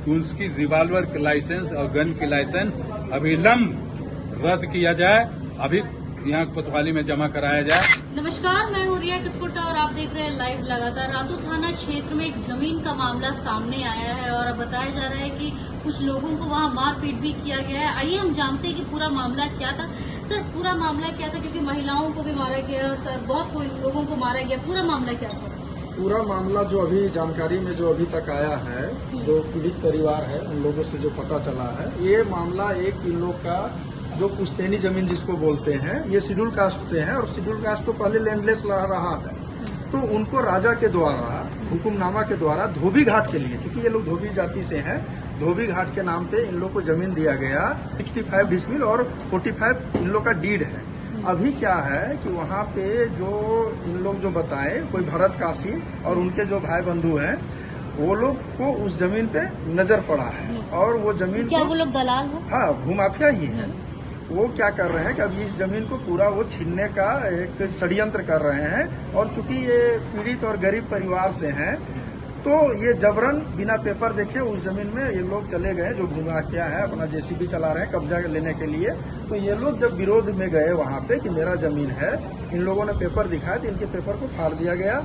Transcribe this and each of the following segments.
कि उसकी रिवॉल्वर के लाइसेंस और गन की लाइसेंस अभिलंब रद्द किया जाए, अभी यहाँ कोतवाली में जमा कराया जाए। नमस्कार, मैं हूँ रिया किस्पोटा और आप देख रहे हैं लाइव लगातार। रातू थाना क्षेत्र में एक जमीन का मामला सामने आया है और अब बताया जा रहा है कि कुछ लोगों को वहाँ मारपीट भी किया गया है। आइए हम जानते हैं कि पूरा मामला क्या था। सर, पूरा मामला क्या था, क्योंकि महिलाओं को भी मारा गया और सर बहुत लोगों को मारा गया, पूरा मामला क्या था? पूरा मामला जो अभी जानकारी में जो अभी तक आया है, जो पीड़ित परिवार है उन लोगों से जो पता चला है, ये मामला एक इन लोग का जो पुश्तैनी जमीन जिसको बोलते हैं, ये शेड्यूल कास्ट से है और शेड्यूल कास्ट तो पहले लैंडलेस रहा है, तो उनको राजा के द्वारा हुक्मनामा के द्वारा धोबी घाट के लिए, चूंकि ये लोग धोबी जाति से हैं, धोबी घाट के नाम पे इन लोग को जमीन दिया गया 65 डिसमिल और 45 इन लोग का डीड है। अभी क्या है कि वहाँ पे जो इन लोग जो बताए, कोई भरत काशी और उनके जो भाई बंधु हैं, वो लोग को उस जमीन पे नजर पड़ा है और वो जमीन क्या वो लोग दलाल हैं? हाँ, भूमाफिया ही है। वो क्या कर रहे हैं कि अभी इस जमीन को पूरा वो छीनने का एक षड्यंत्र कर रहे हैं और चूंकि ये पीड़ित और गरीब परिवार से हैं, तो ये जबरन बिना पेपर देखे उस जमीन में ये लोग चले गए। जो भूमाफिया है अपना जेसीबी चला रहे हैं कब्जा लेने के लिए, तो ये लोग जब विरोध में गए वहां पे कि मेरा जमीन है, इन लोगों ने पेपर दिखाया तो इनके पेपर को फाड़ दिया गया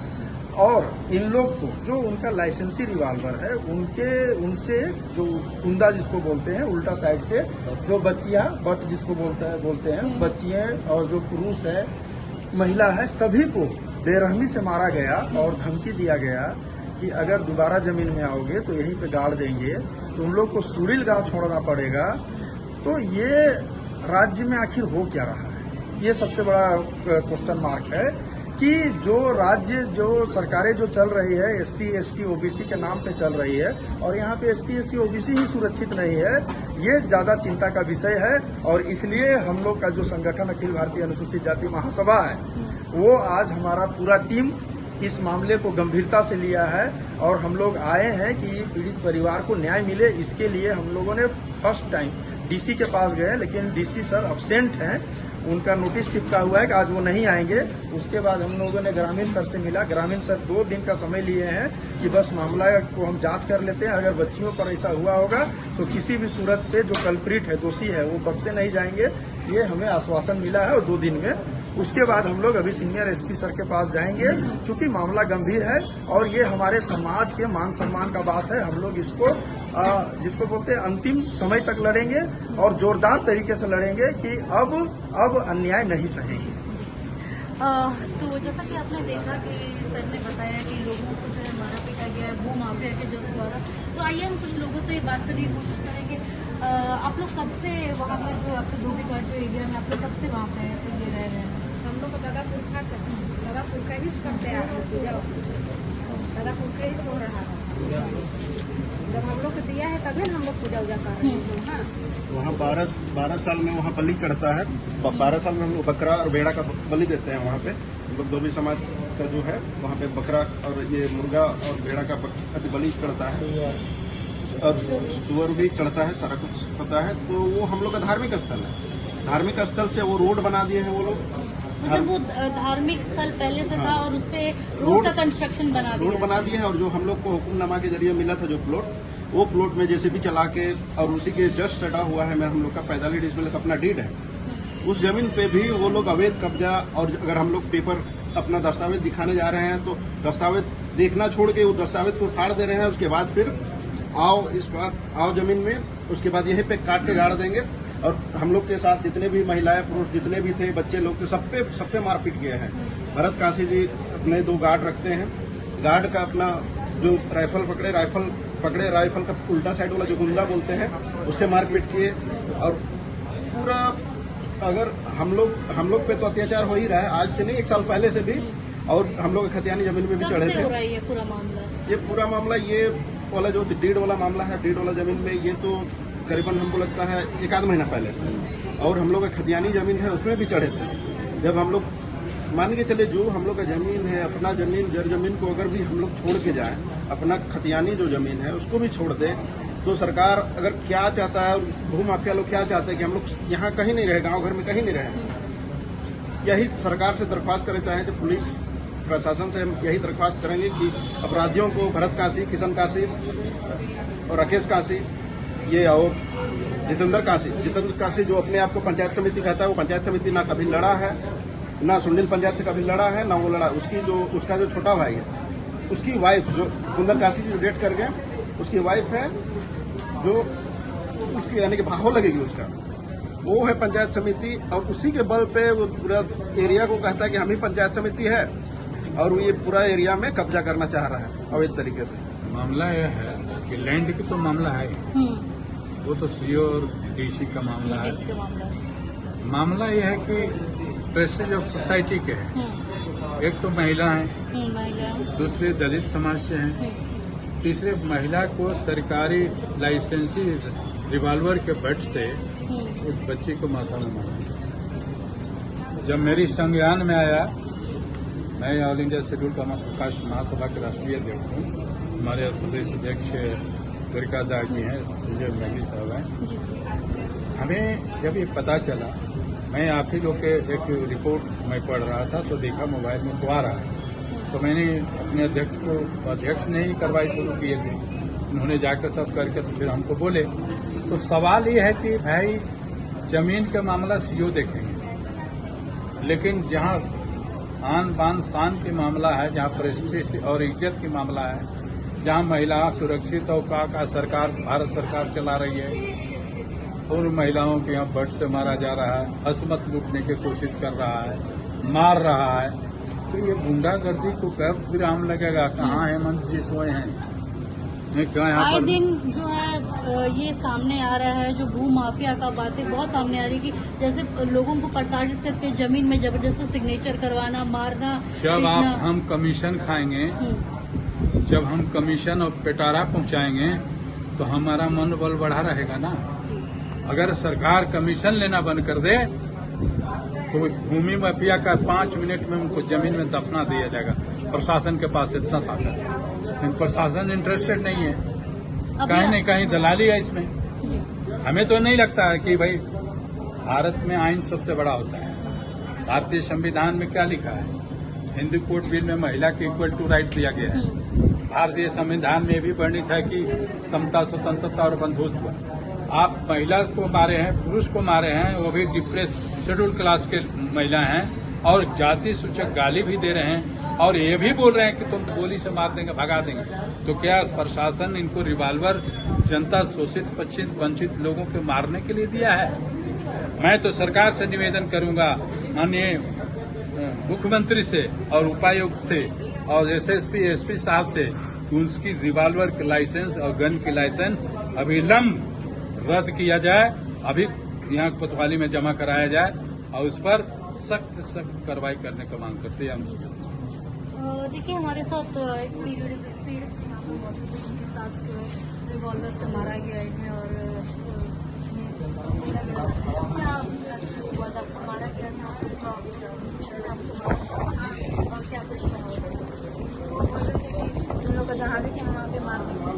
और इन लोग को जो उनका लाइसेंसी रिवॉल्वर है उनसे जो कुंदा जिसको बोलते हैं, उल्टा साइड से जो बच्चियां बट जिसको बोलते हैं बच्चियां और जो पुरुष है महिला है, सभी को बेरहमी से मारा गया और धमकी दिया गया कि अगर दोबारा जमीन में आओगे तो यहीं पे गाड़ देंगे, तुम लोग को सुड़िल गांव छोड़ना पड़ेगा। तो ये राज्य में आखिर हो क्या रहा है, ये सबसे बड़ा क्वेश्चन मार्क है कि जो राज्य जो सरकारें जो चल रही है SC ST OBC के नाम पे चल रही है और यहाँ पे ST SC OBC ही सुरक्षित नहीं है, ये ज्यादा चिंता का विषय है। और इसलिए हम लोग का जो संगठन अखिल भारतीय अनुसूचित जाति महासभा है, वो आज हमारा पूरा टीम इस मामले को गंभीरता से लिया है और हम लोग आए हैं कि पीड़ित परिवार को न्याय मिले। इसके लिए हम लोगों ने फर्स्ट टाइम DC के पास गए, लेकिन DC सर अब्सेंट हैं, उनका नोटिस चिपका हुआ है कि आज वो नहीं आएंगे। उसके बाद हम लोगों ने ग्रामीण सर से मिला, ग्रामीण सर 2 दिन का समय लिए हैं कि बस मामला को हम जांच कर लेते हैं, अगर बच्चियों पर ऐसा हुआ होगा तो किसी भी सूरत पे जो कल्प्रिट है, दोषी है, वो बख्शे नहीं जाएंगे। ये हमें आश्वासन मिला है और 2 दिन में। उसके बाद हम लोग अभी सीनियर SP सर के पास जाएंगे, चूंकि मामला गंभीर है और ये हमारे समाज के मान सम्मान का बात है। हम लोग इसको जिसको बोलते हैं अंतिम समय तक लड़ेंगे और जोरदार तरीके से लड़ेंगे कि अब अन्याय नहीं सहेंगे। तो जैसा कि आपने देखा कि सर ने बताया कि लोगों को जो है मारा पीटा गया है भूमाफिया के द्वारा, तो आइए हम कुछ लोगों से बात करने की कोशिश करेंगे। आप लोग कब से वहाँ पर जो आपके धोबी घाट जो एरिया में आप लोग कब से वहाँ पे ये रह रहे हैं? हम लोग को दादा पुरखा ही करते हैं, दादा पुरखा ही सो रहा है। जब हम लोग को दिया है तभी हम लोग पूजा उजा कर रहे हैं। हाँ, वहाँ 12 साल में वहाँ बलि चढ़ता है। 12 साल में हम लोग बकरा और भेड़ा का बलि देते हैं। वहाँ पे हम लोग धोबी समाज का जो है वहाँ पे बकरा और ये मुर्गा और भेड़ा का बलि चढ़ता है और सुअर भी चढ़ता है, सारा कुछ होता है। तो वो हम लोग का धार्मिक स्थल है। धार्मिक स्थल से वो रोड बना दिए हैं वो लोग। मतलब वो धार्मिक स्थल पहले से था और उसपे रोड का कंस्ट्रक्शन बना दिया है। और जो हम लोग को हुक्मनामा के जरिए मिला था जो प्लॉट, वो प्लॉट में जेसीबी चला के और उसी के जस्ट सटा हुआ है हम लोग का 45 डिसमिल का अपना डीड है। उस जमीन पे भी वो लोग अवैध कब्जा, और अगर हम लोग पेपर अपना दस्तावेज दिखाने जा रहे हैं तो दस्तावेज देखना छोड़ के वो दस्तावेज को फाड़ दे रहे हैं। उसके बाद फिर आओ जमीन में, उसके बाद यहीं पे काट के गाड़ देंगे। और हम लोग के साथ जितने भी महिलाएं पुरुष जितने भी थे, बच्चे लोग थे, सब पे मारपीट किए हैं। भरत काशी जी अपने 2 गार्ड रखते हैं, गार्ड का अपना जो राइफल पकड़े राइफल का उल्टा साइड वाला जो गुंदा बोलते हैं, उससे मारपीट किए। और पूरा अगर हम लोग पे तो अत्याचार हो ही रहा है, आज से नहीं 1 साल पहले से भी। और हम लोग खतियानी जमीन में भी चढ़े थे। ये पूरा मामला ये वाला जो डीड वाला मामला है, डीड वाला जमीन में, ये तो करीबन हमको लगता है 1 आध महीना पहले से। और हम लोग का खतियानी जमीन है उसमें भी चढ़े थे। जब हम लोग मान के चले जो हम लोग का जमीन है, अपना जमीन जर जमीन को अगर भी हम लोग छोड़ के जाएं, अपना खतियानी जो जमीन है उसको भी छोड़ दे, तो सरकार अगर क्या चाहता है और भूमाफिया लोग क्या चाहते हैं कि हम लोग यहाँ कहीं नहीं रहे, गांव घर में कहीं नहीं रहे। यही सरकार से दरख्वास्त करना चाहें कि पुलिस प्रशासन से हम यही दरख्वास्त करेंगे कि अपराधियों को भरत काशी, किशन काशी और राकेश काशी ये और जितेंद्र काशी जो अपने आप को पंचायत समिति कहता है, वो पंचायत समिति ना कभी लड़ा है, ना सुंडिल पंचायत से कभी लड़ा है, ना वो लड़ा। उसका जो छोटा भाई है, उसकी वाइफ जो कुंदन काशी जो डेट कर गया, उसकी वाइफ है जो उसकी यानी कि भागो लगेगी उसका, वो है पंचायत समिति। और उसी के बल पे वो पूरा एरिया को कहता है कि हम ही पंचायत समिति है, और वो ये पूरा एरिया में कब्जा करना चाह रहा है अवैध तरीके से। मामला यह है कि लैंड की तो मामला है, वो तो सीओ और डीसी का मामला है। मामला यह है कि प्रेस्टीज ऑफ सोसाइटी के है, एक तो महिला है, दूसरे दलित समाज से हैं, तीसरे महिला को सरकारी लाइसेंसी रिवॉल्वर के बट से उस बच्ची को माथा में मारा। जब मेरी संज्ञान में आया, मैं ऑल इंडिया शेड्यूल कास्ट महासभा के राष्ट्रीय अध्यक्ष हूँ, हमारे प्रदेश अध्यक्ष द्वारिका दास जी हैं, संजय मेघी साहब हैं। हमें जब ये पता चला, मैं आप ही लोग के एक रिपोर्ट मैं पढ़ रहा था तो देखा मोबाइल में तो आ रहा है, तो मैंने अपने अध्यक्ष ने ही कार्रवाई शुरू किए थे। उन्होंने जाकर सब करके तो फिर हमको बोले। तो सवाल ये है कि भाई जमीन का मामला सीओ देखेंगे, लेकिन जहाँ आन बान शान की मामला है, जहाँ प्रेस्टीज और इज्जत की मामला है, जहाँ महिला सुरक्षित और का सरकार भारत सरकार चला रही है, और महिलाओं के यहाँ बट से मारा जा रहा है, असमत लूटने की कोशिश कर रहा है, मार रहा है, तो ये गुंडागर्दी को कब विराम लगेगा? कहाँ हेमंत जी सोए हैं? आए दिन जो है ये सामने आ रहा है, जो भू माफिया का बातें बहुत सामने आ रही कि जैसे लोगों को प्रताड़ित करके जमीन में जबरदस्ती सिग्नेचर करवाना, मारना। जब हम कमीशन खाएंगे, जब हम कमीशन और पिटारा पहुंचाएंगे तो हमारा मनोबल बढ़ा रहेगा ना। अगर सरकार कमीशन लेना बंद कर दे तो भूमि माफिया का 5 मिनट में उनको जमीन में दफना दिया जाएगा। प्रशासन के पास इतना ताकत है, लेकिन प्रशासन इंटरेस्टेड नहीं है, कहीं न कहीं दलाली है इसमें। हमें तो नहीं लगता है कि भाई भारत में आइन सबसे बड़ा होता है। भारतीय संविधान में क्या लिखा है? हिंदू कोड बिल में महिला के इक्वल टू राइट दिया गया है। भारतीय संविधान में भी वर्णित है कि समता, स्वतंत्रता और बंधुत्व। आप महिला को मारे हैं, पुरुष को मारे हैं, वो भी डिप्रेस शेड्यूल क्लास के महिला हैं, और जाति सूचक गाली भी दे रहे हैं, और ये भी बोल रहे हैं कि तुम गोली से मार देंगे, भगा देंगे। तो क्या प्रशासन इनको रिवॉल्वर जनता, शोषित, वंचित लोगों के मारने के लिए दिया है? मैं तो सरकार से निवेदन करूंगा, माननीय मुख्यमंत्री से और उपायुक्त से और एसएसपी, एसपी साहब से, उसकी रिवॉल्वर के लाइसेंस और गन की लाइसेंस अभिलंब रद्द किया जाए, अभी यहाँ कोतवाली में जमा कराया जाए, और उस पर सख्त कार्रवाई करने का मांग करते हैं हम। देखिए, हमारे साथ एक पीड़ित के साथ रिवॉल्वर से मारा गया है, और मारा गया था, और क्या कुछ तुम लोग को जहाँ भी वहाँ पे मार देंगे,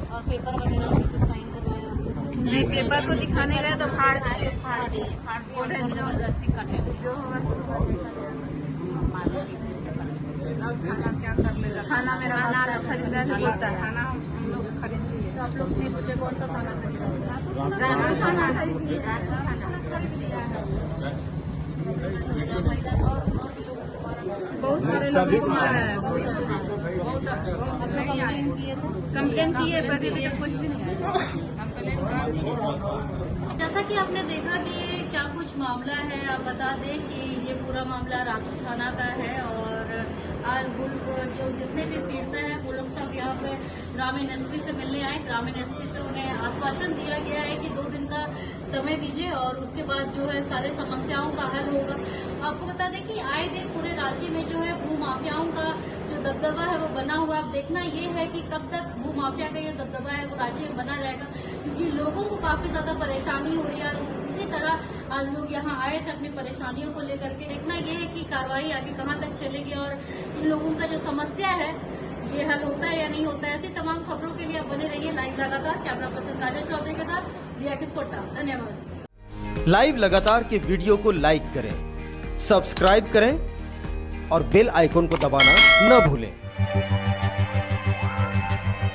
और पेपर वगैरह में तो साइन करवाया नहीं, पेपर को दिखाने गए तो फाड़ दिए और जबरदस्ती कटे जो होगा क्या कर लेगा। खाना में खाना खरीदा तो होता है, खाना हम लोग खरीद लिए। तो आप लोग नहीं पूछे कौन सा खाना खाना खरीद लिया बहुत सारे लोगों को मारा है, बहुत कंप्लेन किए पर अभी तक कुछ भी नहीं आया। जैसा कि आपने देखा कि ये क्या कुछ मामला है, आप बता दें कि ये पूरा मामला रातू थाना का है, और जो जितने भी पीड़ित हैं वो लोग सब यहाँ पे ग्रामीण एसपी से मिलने आए। ग्रामीण एसपी से उन्हें आश्वासन दिया गया है कि 2 दिन का समय दीजिए, और उसके बाद जो है सारे समस्याओं का हल होगा। आपको बता दें कि आए दिन पूरे राज्य में जो है भू माफियाओं का जो दबदबा है वो बना हुआ। अब देखना ये है कि कब तक भू माफिया का ये दबदबा है वो राज्य में बना रहेगा, क्योंकि लोगों को काफी ज्यादा परेशानी हो रही है। उसी तरह आज लोग यहाँ आए थे अपनी परेशानियों को लेकर के। देखना ये है कि कार्रवाई आगे कहाँ तक चलेगी, और इन लोगों का जो समस्या है ये हल होता है या नहीं होता है। ऐसी तमाम खबरों के लिए आप बने रहिए लाइव लगातार। कैमरा पर्सन काजल चौधरी के साथ रिया किस्पोटा। धन्यवाद। लाइव लगातार के वीडियो को लाइक करें, सब्सक्राइब करें और बेल आइकन को दबाना न भूलें।